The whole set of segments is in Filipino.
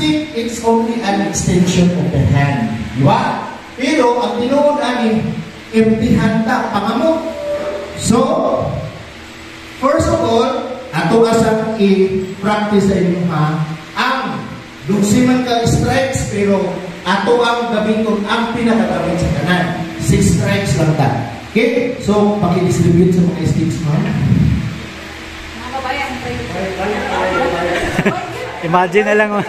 stick, it's only an extension of the hand. Di ba? Pero, ang tinuod ani, empty hand ta, pangamot. So, first of all, ato asang i-practice sa inyo ha, ang dugsiman ka strikes, pero ato ang gamiton ang pinakagamit sa kanan. 6 strikes lang ta. Okay? So, paki-distribute sa mga sticks mo. Imagine na lang.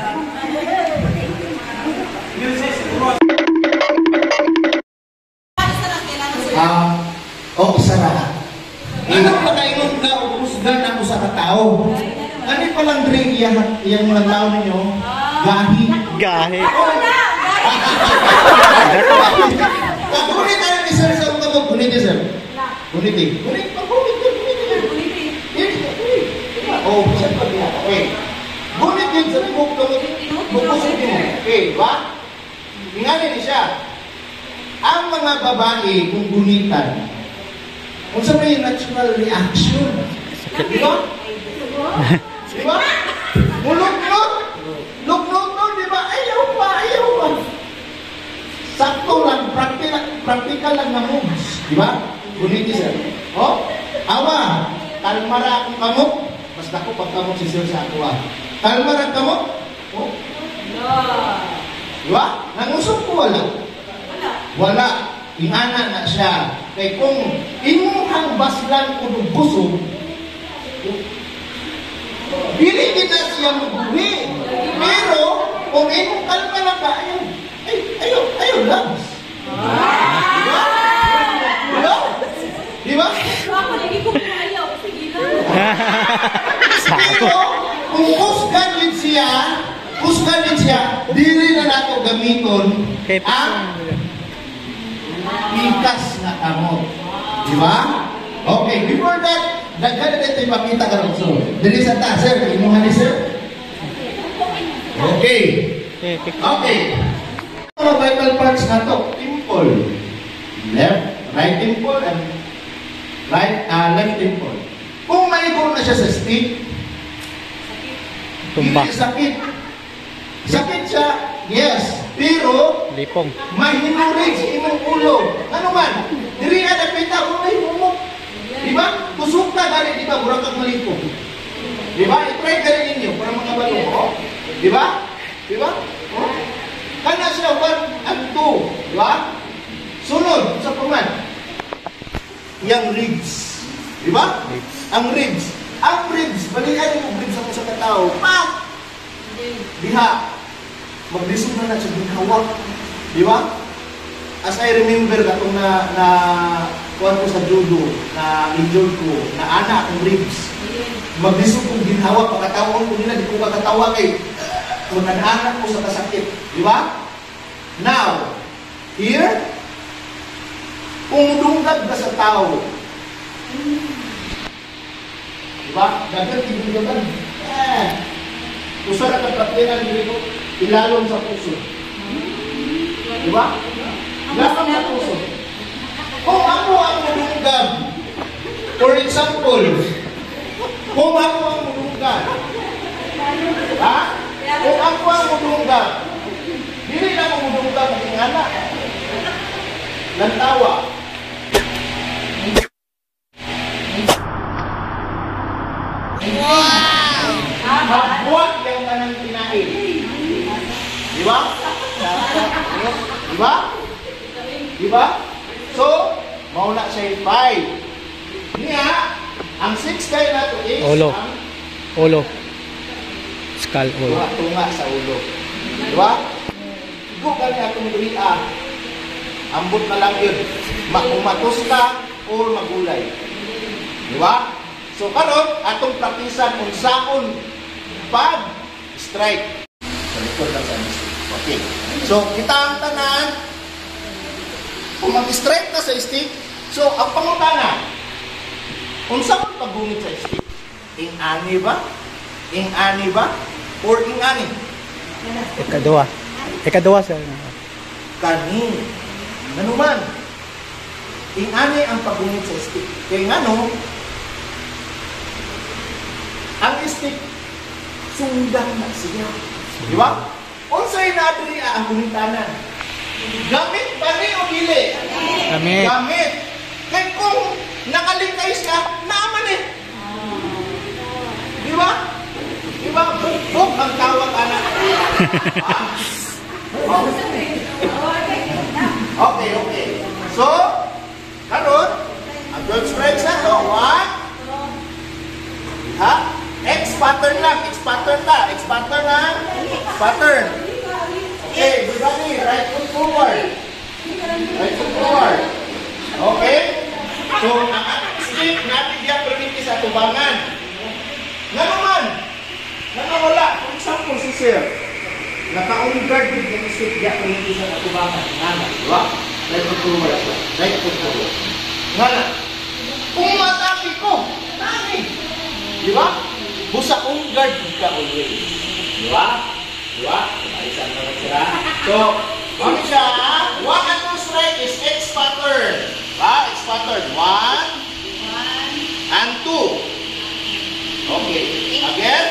Isa na. Ano pa kayo na upusgan ako sa katao? Ano pa lang drink yung mga tao ninyo? Gahi. Gahi. Gunit na ni sir sa mga mo. Gunit sir. Gunit eh. Gunit. Gunit. Oh, sir pa din. Okay. Gunit din sa bukod mo. Bukusin mo. Okay, ba? Inganin siya. Ang mga babae kung gunitan, kung sa may natural reaction. Di ba? Di ba? Mulog-log. Lug-lug-lug, di ba? Ayaw pa. Sakto lang, practical lang na moves. Di ba? Guniti sir. Oh, awa. Kalmara akong kamot. Basta ko pagkamot si sir sa ako. Kalmara kamot. Oh. Di ba? Nangusok ko wala. Wala. Ingana na siya. Kaya kung imuhang baslan o busog, dili din na siya mabuhi. Pero, kung imong kalma na ka, ayaw lang. Diba? Diba? Diba? Ako, lagi ko ayaw. Sige na. Pero, kung kusgan din siya, dili na nato gamiton ang pikas na kamot. Di ba? Okay, before that, daghan na ito ipakita ka rin. So, dili sa ta, sir. Imuhan ni sir. Okay. Okay. Mga vital parts na to. Temple. Left, right temple, and left temple. Kung maigo na siya sa stick, hindi sakit. Sakit siya, yes. Pero, lipong. mahinurig sa imong ulo. Ano man? Diri na napita kung may umok. Diba? Kusok na gani, diba? Murag kang malipong. Diba? I-try gani ninyo para mga balong. Oh? Diba? Diba? Oh? Kana siya 1 and 2. Diba? Sunod sa paman. Yang ribs. Diba? Ang ribs. Ang ribs. Balikan yung ribs ako sa katao. Pak! Diha. Maglisod na siya ginhawak. Di ba? As I remember, katong na kuhan ko sa judo, na injured ko, na ana akong ribs. Maglisod kong ginhawak, pagkatawang ko nila, di ko magkatawa kay manananak ko sa kasakit. Di ba? Now, here, kung dunggad ka sa tao, di ba? Dagat, tinunggatan. Usa na kapatinan dito, ilalong sa puso. Di ba? Ilalong sa puso. Kung ako ang madunggad, for example, kung ako ang madunggad, ha? Kung ako ang madunggad, dili na ako madunggad ng ingana. Lantawa. Magbuwag yung kanang kinain. Di ba? Di ba? Di ba? So, mauna siya yung 5. Niya, ang 6 kayo na ito is Ulo. Skull, ulo. Tunga sa ulo. Di ba? Igugan niya itong duria. Ambot na lang yun. Makumatos ka o magulay. Di ba? So, karon atong praktisan unsaon pag-strike. Sa likod lang sa stick. Okay. So, kita ang tanan. Kung mag-strike na sa stick, so, ang pangutana, unsaon pagbungit sa stick? Ing-ani ba? Ing-ani ba? Or ing-ani? Ikaduwa, sir. Kani. Nanuman. Ing-ani ang pagbungit sa stick. Kaya nga no, ang stick, sundan na siya. Di ba? Unsay na diri ang bungtanan? Gamit ba ni o dili? Gamit. Gamit. Kaya kung nakalingkay siya, naman eh. Di ba? Di ba? Buk ang tawag anak. Okay, okay. So, karon, ang George strikes na to. One. Ha? X pattern lang. X pattern ta. X pattern lang. Pattern. Okay, everybody, right foot forward. Right foot forward. Okay? So, ang stick natin diya permitis sa tubangan. Nga naman, nakawala. For example, si Sir, naka-on-guard with yung stick diya permitis sa tubangan. Nga na, diba? Right foot forward. Right foot forward. Nga na. Kung matapik ko, nani. Diba? Busa on-guard ka always. Diba? Diba? Ayusan naman sila. So, kami siya, 1 and 2 strike is X pattern. Diba? X pattern. 1 and 2. Okay. Again.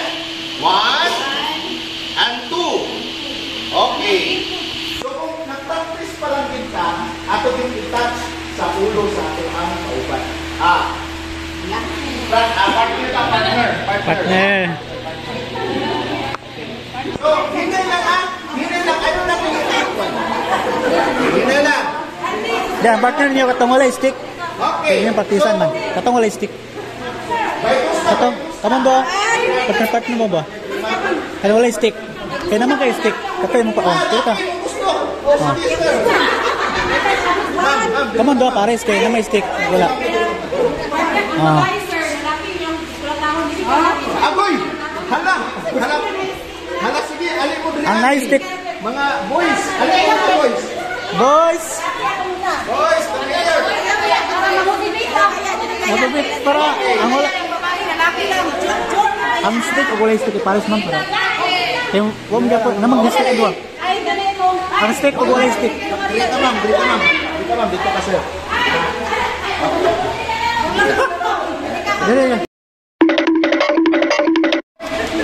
1 and 2. Okay. So, kung nag-practice pa lang kita, ato yung i-touch sa ulo sa ating ang kauban. Partner ka, partner. Partner. So, hindi lang ano na pinag-iwan. Hindi lang. Yan, partner niyo katong wala stick. Okay. Yan partisan man. Katong wala stick. Katong, kamon ba? Partner mo ba? Kaya wala stick. Kaya naman kayo stick. Katay mo pa. Oh, kaya ka. Kamon ba pares kaya naman stick. Wala. Agoy! Hala! Hala! Hala, sige, alin mo dali. Ang nice stick. Mga boys, alin mo boys. Boys! Boys, together. Mababit para ang wala. Ang stick o wala stick pares man para. Kaya wag mo gyapon namang stick adwa. Ang stick o wala stick. Dito ma'am, dito ma'am. Dito ma'am, dito ka sir. Dali.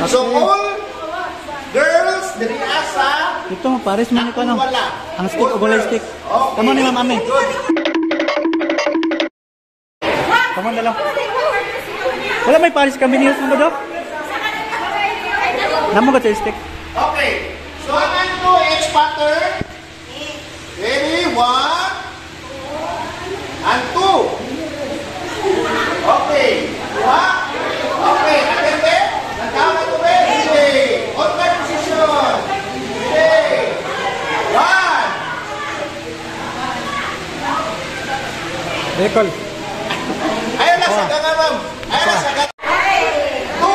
So all girls diri asa Ito pares man ko no. wala. Ang stick o wala stick. Kamon ni Ma'am Ame. Kamon na lang. Wala may pares combination mo do? Namo ka stick. Okay. So ang to H pattern. Ready? 1 and 2. Okay. Diba? Okay. Atente. Nagkama to ba? Okay. On my position. Okay. 1. Recall. Ayaw na sa ganga, ma'am. Ayaw na sa ganga. 2.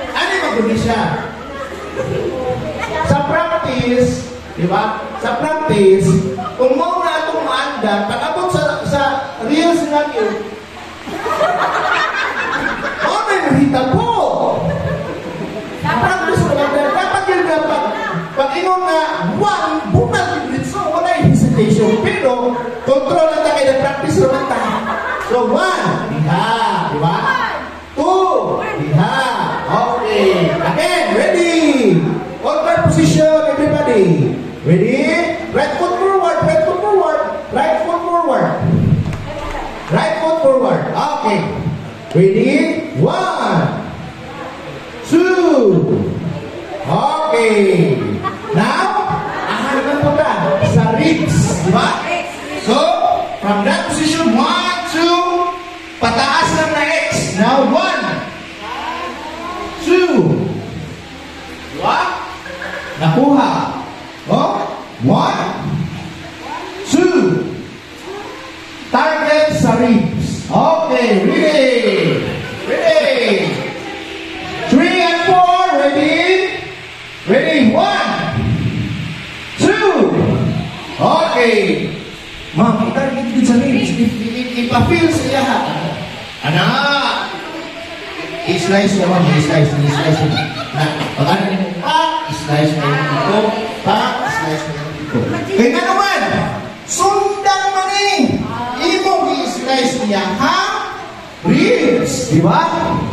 Ano yung magulo siya? Sa practice, di ba? Sa practice, kung mo na itong maanda, pag-abot sa real scenario, may mahita po. Sa practice ko lang, dapat yun na pag-ingon na, one, bunal yung ritso, wala yung hesitation. Pero, control na tayo na practice naman tayo. So, 1, diha, di ba? 2, diha. Okay. Again, ready. Control position, everybody. Ready? Right foot forward, right foot forward, right foot forward. Right foot forward. Okay. Ready? 1, 2. Okay. Now, ahan po ta sa ribs. Diba? So, from that position, 1, 2, pataas lang na X. Now, 1, 2. Diba? Nakuha. Oh, 1, 2. Target sa ribs. Okay, ready. Ready. 3 and 4, ready. Ready, 1, 2. Okay. Ma'am, itarget din sa ribs. Ipa-feel siya ha. Anak. I-slice mo, ma'am. I-slice mo. Pag-ano mo, i-slice mo yung ito. I-slice mo yung ito. Kaya nga naman, sundan mo rin. Imong i-slice niya, ha? Ribs. Di ba?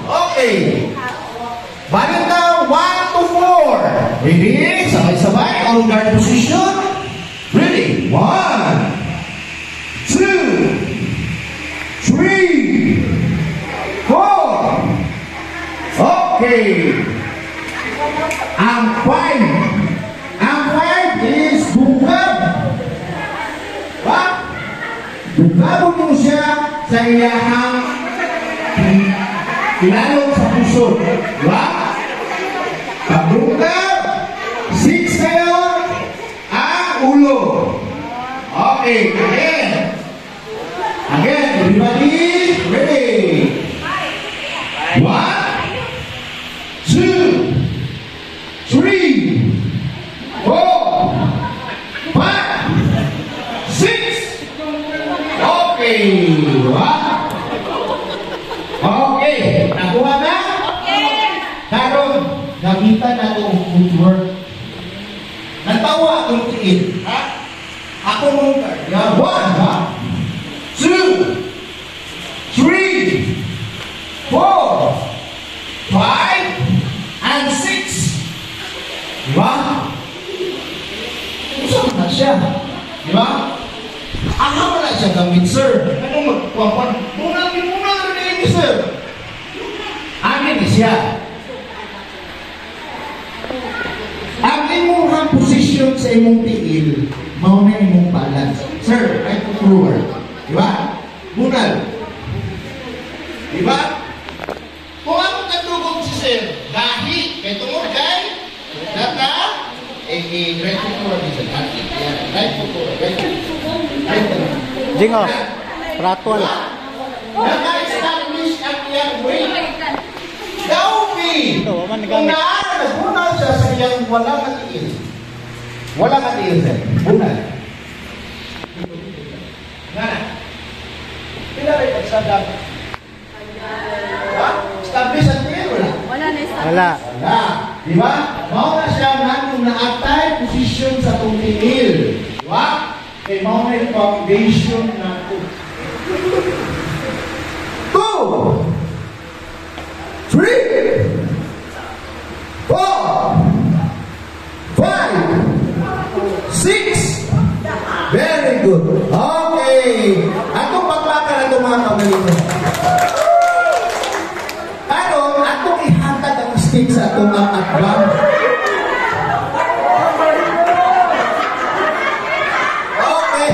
Okay. Balik daw. Ready? Sabay-sabay. On guard position. Ready? 1, 2, 3, 4. Okay. Ang 5 is bungkab. Ha? Bungkabon mo siya sa iyahang ilalong sa puso. Ha? Pagbungkab, 6 kayo ang ulo. Okay, again. Again, everybody, ready? 1, 2, 3, 4, 5, 6. Okay. Okay. Nakuha na? Karon, gamitan na itong footwork. Natawa akong tiin. Ha? Ako mong kaya. 1, 2, 3, 4, 5, and 6. Diba? Gusto na siya. Diba? Ako wala siya gamit, sir. Anong magpuan? Muna rin ni sir. Amin ni siya. Ang imong position sa imong tiil, mauna imong balance. Sir, right to forward. Diba? Munal. Diba? Kung ako katugog si sir, gahi, kay tungod kay, data, right to forward is a gahi. Right to forward. Right to forward. Jingo, pratol. Naka-establish ang iyang way. Daupi! Ito, waman Kung nagamit. nagbunal siya sa iyang walang katiil. Walang katiil sir. Bunal. Nga. Pila rin pagsadang. Ha? Establish ang tiil, wala? Wala na isa. Wala. Wala. Di ba? Mao na siya nang na-atay position sa itong tiil. Di ba? Kaya mao na yung foundation na ito. 2, 3, 4, 5, 6. Very good. Okay. Atong paglakan atong mga kabalito. Ano, atong ihatag ang stick sa atong akbang. Okay.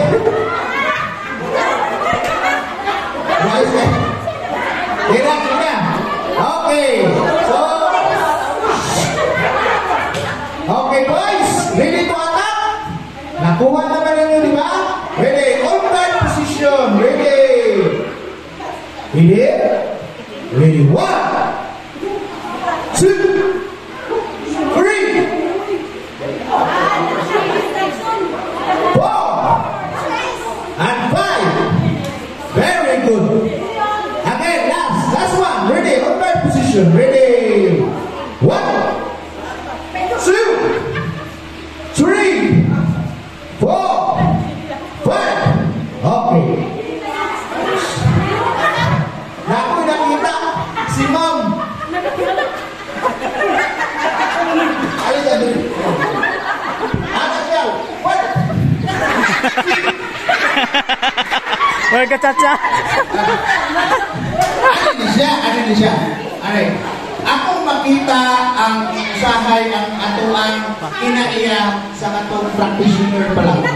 Kira. Okay. So, okay boys, ready to attack? Nakuha naman ninyo, di ba? Ready, on guard position. Ready. Ready? Ready, 1, 2, 3, 4, and 5. Very good. Again, last one. Ready, on guard position. Ready. 1, 2, 3, 4, 5. Okay. Naku, nakita si ma'am. Alis na dun. Alis daw. What? Wala ka, Chacha. Ano ni siya? Ano? Akong makita ang usahay ang atuang kinaiya sa atong practitioner pala ko.